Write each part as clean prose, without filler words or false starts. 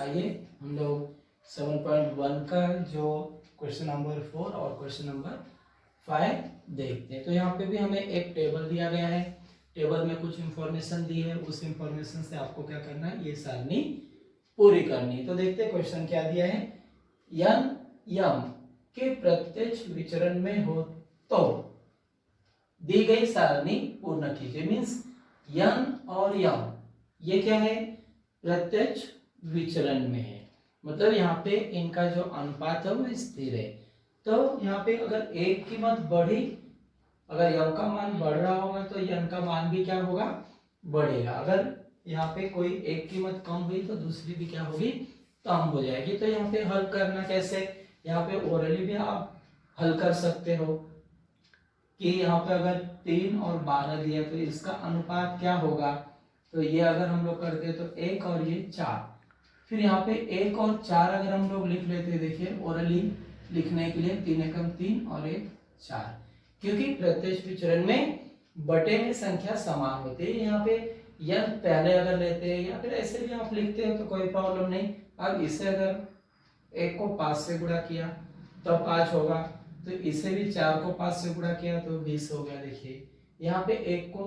आइए हम लोग 7.1 का जो क्वेश्चन नंबर 4 और क्वेश्चन नंबर 5 देखते हैं। तो यहाँ पे भी हमें एक टेबल दिया गया है, टेबल में कुछ इंफॉर्मेशन दी है, उस इंफॉर्मेशन से आपको क्या करना है, ये सारणी पूरी करनी है। तो देखते हैं क्वेश्चन क्या दिया है। यन यम के प्रत्यक्ष विचरण में हो तो दी गई सारणी पूर्ण कीजिए। मीन्स यन और यम ये क्या है, प्रत्यक्ष विचरण में है, मतलब यहाँ पे इनका जो अनुपात है वो स्थिर है। तो यहाँ पे अगर एक कीमत बढ़ी, अगर यम का मान बढ़ रहा होगा तो यन का मान भी क्या होगा, बढ़ेगा। अगर यहाँ पे कोई एक कीमत कम हुई तो दूसरी भी क्या होगी, कम हो जाएगी। तो यहाँ पे हल करना कैसे, यहाँ पे ओरली भी आप हल कर सकते हो कि यहाँ पे अगर 3 और 12 दिया तो इसका अनुपात क्या होगा। तो ये अगर हम लोग करते तो 1 और ये 4, फिर यहाँ पे 1 और 4 अगर हम लोग लिख लेते, देखिए ओरली लिखने के लिए 3 एकम 3 और 1 4, क्योंकि प्रत्यक्ष विचरण में बटे में संख्या समान होती है। यहाँ पे यह पहले अगर लेते हैं या फिर ऐसे भी आप लिखते हो तो कोई प्रॉब्लम नहीं। अब इसे अगर 1 को 5 से गुणा किया तो 5 होगा, तो इसे भी 4 को 5 से गुणा किया तो 20 हो गया। देखिए यहाँ पे 1 को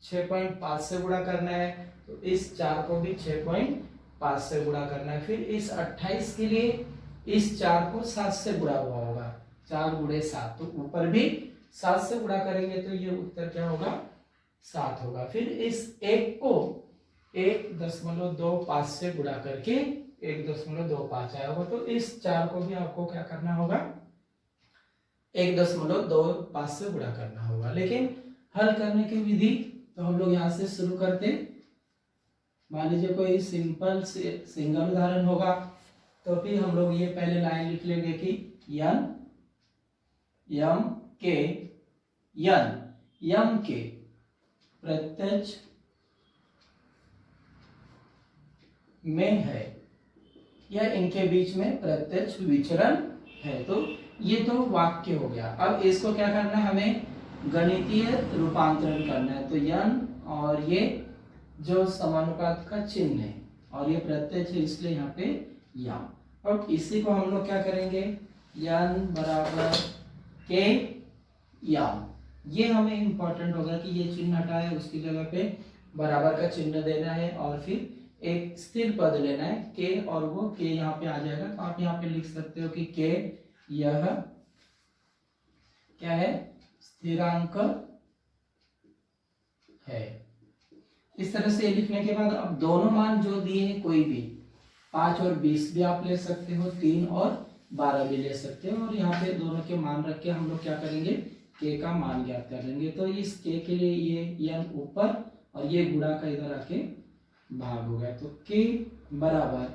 6.5 से गुणा करना है, तो इस 4 को भी 6.5 से गुणा करना है। फिर इस 28 के लिए इस 4 को 7 से गुणा हुआ होगा, 4 गुणे 7, तो ऊपर भी 7 से गुणा करेंगे तो ये उत्तर क्या होगा, 7 होगा। फिर इस 1 को 1.25 से गुणा करके 1.25 आया होगा, तो इस 4 को भी आपको क्या करना होगा, 1.25 से गुणा करना होगा। लेकिन हल करने की विधि तो हम लोग यहाँ से शुरू करते। मान लीजिए कोई सिंपल सिंगल उदाहरण होगा तो फिर हम लोग ये पहले लाइन लिख लेंगे कि यन यम के यम के प्रत्यक्ष में है या इनके बीच में प्रत्यक्ष विचरण है। तो ये तो वाक्य हो गया। अब इसको क्या करना है, हमें गणितीय रूपांतरण करना है। तो यन और ये जो समानुपात का चिन्ह है और ये प्रत्यक्ष है इसलिए यहाँ पे यम। अब इसी को हम लोग क्या करेंगे, यन बराबर के यम, ये हमें इंपॉर्टेंट होगा कि ये चिन्ह हटाए उसकी जगह पे बराबर का चिन्ह देना है और फिर एक स्थिर पद लेना है के, और वो के यहाँ पे आ जाएगा। तो आप यहाँ पे लिख सकते हो कि के यह क्या है, स्थिरांक है। इस तरह से लिखने के बाद अब दोनों मान जो दिए हैं, कोई भी 5 और 20 भी आप ले सकते हो, 3 और 12 भी ले सकते हो, और यहाँ पे दोनों के मान रख के हम लोग क्या करेंगे, के का मान ज्ञात कर लेंगे। तो इस के लिए ये यन ऊपर और ये गुणा का इधर आके भाग हो गया, तो के बराबर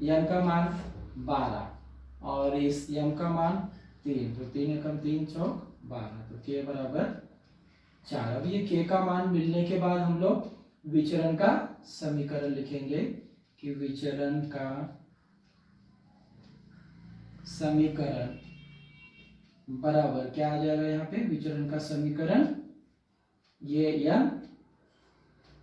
यन का मान 12 और इस यम का मान 3, तो 3 एकम 3 चौक 12, तो के बराबर 4। अब ये के का मान मिलने के बाद हम लोग विचरण का समीकरण लिखेंगे कि विचरण का समीकरण बराबर क्या आ जाएगा, यहाँ पे विचरण का समीकरण ये यन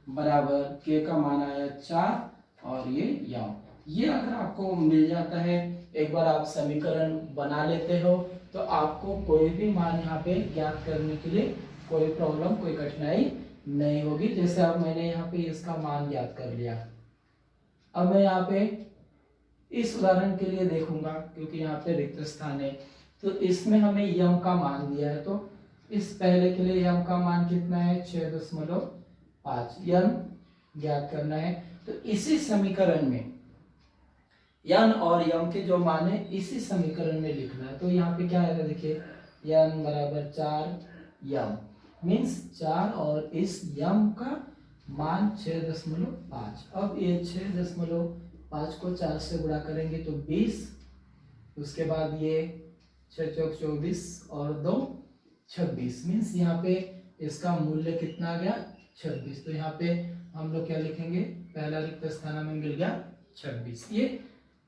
बराबर के का मान आया 4 और ये यम। ये अगर आपको मिल जाता है, एक बार आप समीकरण बना लेते हो तो आपको कोई भी मान यहाँ पे ज्ञात करने के लिए कोई प्रॉब्लम, कोई कठिनाई नहीं होगी। जैसे अब मैंने यहाँ पे इसका मान ज्ञात कर लिया, अब मैं यहाँ पे इस उदाहरण के लिए देखूंगा क्योंकि यहाँ पे रिक्त स्थान है, तो इसमें हमें यम का मान दिया है, तो इस पहले के लिए यम का मान कितना है, 6.5 यम ज्ञात करना है। तो इसी समीकरण में यन और यम के जो मान है इसी समीकरण में लिखना है। तो यहाँ पे क्या आएगा, देखिए यन बराबर 4 यम, मीन्स 4 और इस यम का मान 6.5। अब ये 6.5 को 4 से गुणा करेंगे तो 20, उसके बाद ये 6 चौक 24 और 2 26, मीन्स यहाँ पे इसका मूल्य कितना आ गया, 26। तो यहाँ पे हम लोग क्या लिखेंगे, पहला रिक्त स्थान हमें मिल गया 26। ये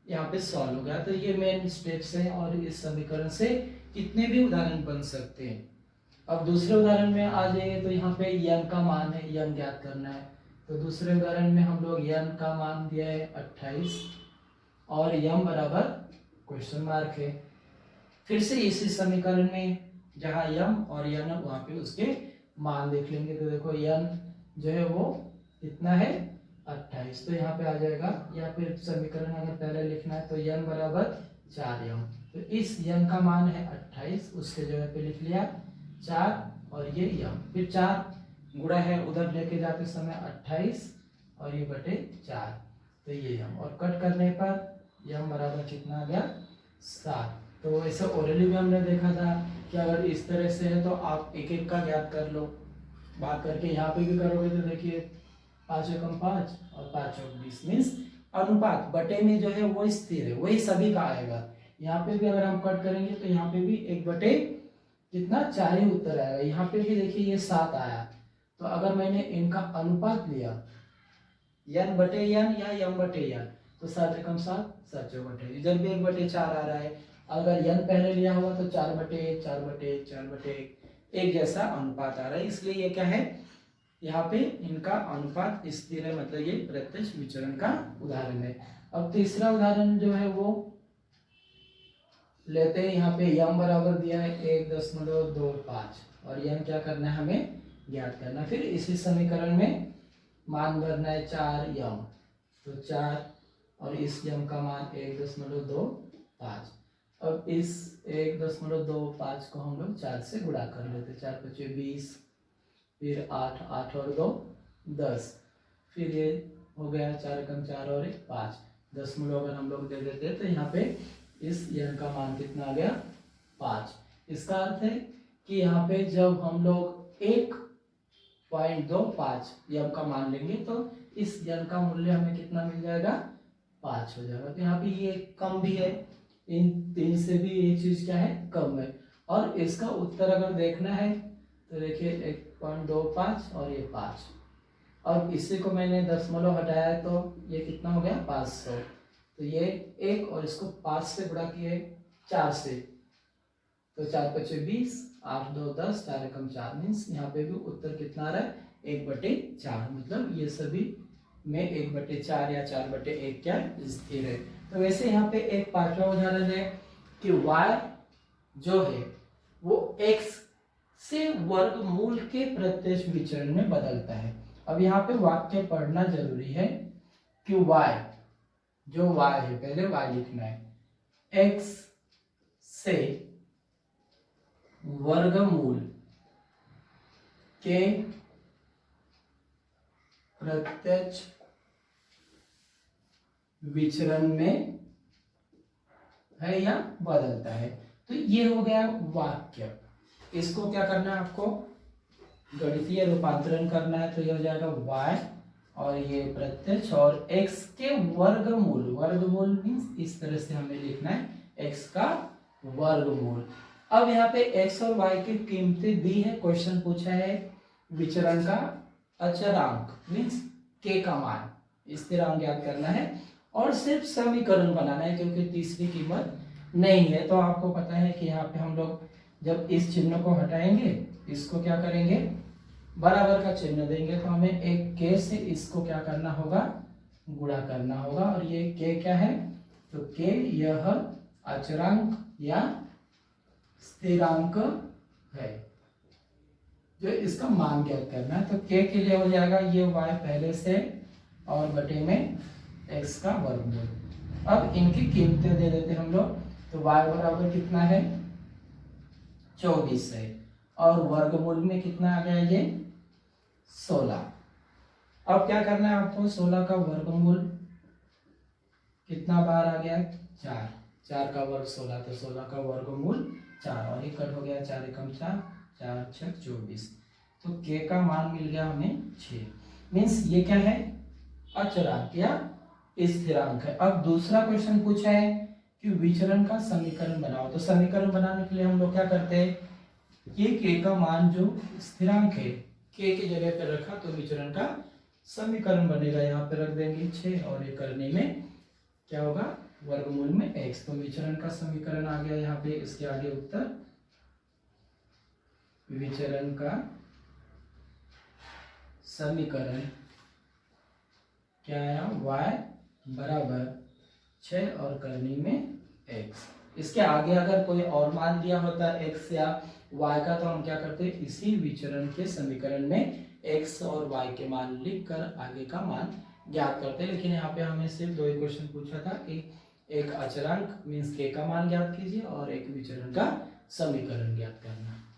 यहाँ पे सॉल्व हो गया। तो ये मेन स्टेप्स हैं और इस समीकरण से कितने भी उदाहरण बन सकते हैं। अब दूसरे उदाहरण में आ जाइए, तो यहाँ पे यन का मान है, यन ज्ञात करना है। तो दूसरे उदाहरण में हम लोग यन का मान दिया है 28 और यम बराबर क्वेश्चन मार्क है। फिर से इसी समीकरण में जहाँ यम और यन वहाँ पे उसके मान देख लेंगे। तो देखो यन जो है वो कितना है 28, तो यहाँ पे आ जाएगा, या फिर समीकरण अगर पहले लिखना है तो यन बराबर 4m। तो इस यन का मान है 28, उसके जगह पे लिख लिया 4 और ये यम, फिर 4 गुणा है उधर लेके जाते समय 28 और ये बटे 4, तो ये यम, और कट करने पर यम बराबर कितना आ गया 7। तो ऐसे ओरली भी हमने देखा था कि अगर इस तरह से है तो आप एक एक का ज्ञात कर लो, भाग करके यहाँ पे भी करोगे तो देखिए 5 एकम 5 और 5 चौक 20, मीन्स अनुपात बटे में जो है वो स्थिर है, वही सभी का आएगा। यहाँ पे भी अगर हम कट करेंगे तो यहाँ पे भी 1 बटे कितना 4 ही उत्तर आएगा। यहाँ पे भी देखिए ये 7 आया, तो अगर मैंने इनका अनुपात लिया यन बटे यन या यम बटे यन, तो 7 एकम 7, 7 चौक 28, इधर भी 1 बटे 4 आ रहा है। अगर यन पहले लिया हुआ तो 4 बटे 1, 4 बटे 1, 4 बटे 1, एक जैसा अनुपात आ रहा है, इसलिए ये क्या है यहाँ पे इनका अनुपात स्थिर है, मतलब ये प्रत्यक्ष विचरण का उदाहरण है। अब तीसरा उदाहरण जो है वो लेते हैं। यहाँ पे यम बराबर दिया है 1.25 और यम क्या करना है हमें ज्ञात करना। फिर इसी समीकरण में मान भरना है 4 यम, तो 4 और इस यम का मान 1.25। अब इस 1.25 को हम लोग 4 से गुणा कर लेते, 4 × 5 = 20, फिर 8, 8 और 2 10, फिर ये हो गया 4 एकम 4 और 1 5, 10 अगर हम लोग दे देते तो यहाँ पे इस यन का मान कितना आ गया 5। इसका अर्थ है कि यहाँ पे जब हम लोग 1.25 यम का मान लेंगे तो इस यन का मूल्य हमें कितना मिल जाएगा 5 हो जाएगा। तो यहाँ पे ये कम भी है, इन 3 से भी ये चीज क्या है कम है। और इसका उत्तर अगर देखना है तो देखिए 1.25 और ये 5, और इसी को मैंने दशमलव हटाया तो ये कितना हो गया 500, तो ये 1 और इसको 5 से गुणा किए 4 से, तो 4 × 5 = 20, 8 2 10, 4 एकम 4, मीन्स यहाँ पे भी उत्तर कितना आ रहा है 1/4, मतलब ये सभी में 1/4 या 4/1 क्या स्थिर है। तो वैसे यहाँ पे एक पांचवा उदाहरण है कि y जो है वो x से वर्गमूल के प्रत्यक्ष विचरण में बदलता है। अब यहाँ पे वाक्य पढ़ना जरूरी है कि y जो y है, पहले y लिखना है, x से वर्गमूल के प्रत्यक्ष विचरण में है या बदलता है। तो ये हो गया वाक्य। इसको क्या करना है आपको गणितीय रूपांतरण करना है, तो ये हो जाएगा y और ये प्रत्यक्ष और x के वर्गमूल, वर्गमूल मीन्स इस तरह से हमें लिखना है x का वर्गमूल। अब यहाँ पे x और y की कीमतें दी है, क्वेश्चन पूछा है विचरण का अचरांक मीन्स k का मान, स्थिरांक ज्ञात करना है और सिर्फ समीकरण बनाना है क्योंकि तीसरी कीमत नहीं है। तो आपको पता है कि यहाँ पे हम लोग जब इस चिन्ह को हटाएंगे, इसको क्या करेंगे बराबर का चिन्ह देंगे, तो हमें एक k से इसको क्या करना होगा गुणा करना होगा। और ये k क्या है, तो k यह अचरांक या स्थिरांक है जो इसका मान ज्ञात करना है। तो k के लिए हो जाएगा ये y पहले से और बटे में x का वर्गमूल। अब इनकी कीमतें दे देते हम लोग, तो y बराबर कितना है 24 है और वर्गमूल में कितना आ गया ये 16। अब क्या करना है आपको, 16 का वर्गमूल कितना बार आ गया 4, 4 का वर्ग 16, तो 16 का वर्गमूल 4 और ये कट हो गया 4 एकम 4, 4 6 24, तो k का मान मिल गया हमें 6। मीन्स ये क्या है अचरांक या स्थिरांक है। अब दूसरा क्वेश्चन पूछा है कि विचरण का समीकरण बनाओ। तो समीकरण बनाने के लिए हम लोग क्या करते हैं, ये k का मान जो स्थिरांक है k की जगह पे रखा तो विचरण का समीकरण बनेगा, यहाँ पे रख देंगे 6 और ये करने में क्या होगा वर्गमूल में x, तो विचरण का समीकरण आ गया यहाँ पे। इसके आगे उत्तर विचरण का समीकरण क्या आया y बराबर 6 और करनी में x। इसके आगे अगर कोई और मान दिया होता है x या y का, तो हम क्या करते हैं, इसी विचरण के समीकरण में x और y के मान लिखकर आगे का मान ज्ञात करते हैं। लेकिन यहाँ पे हमें सिर्फ 2 ही क्वेश्चन पूछा था कि एक अचरांक मीन्स k का मान ज्ञात कीजिए और एक विचरण का समीकरण ज्ञात करना।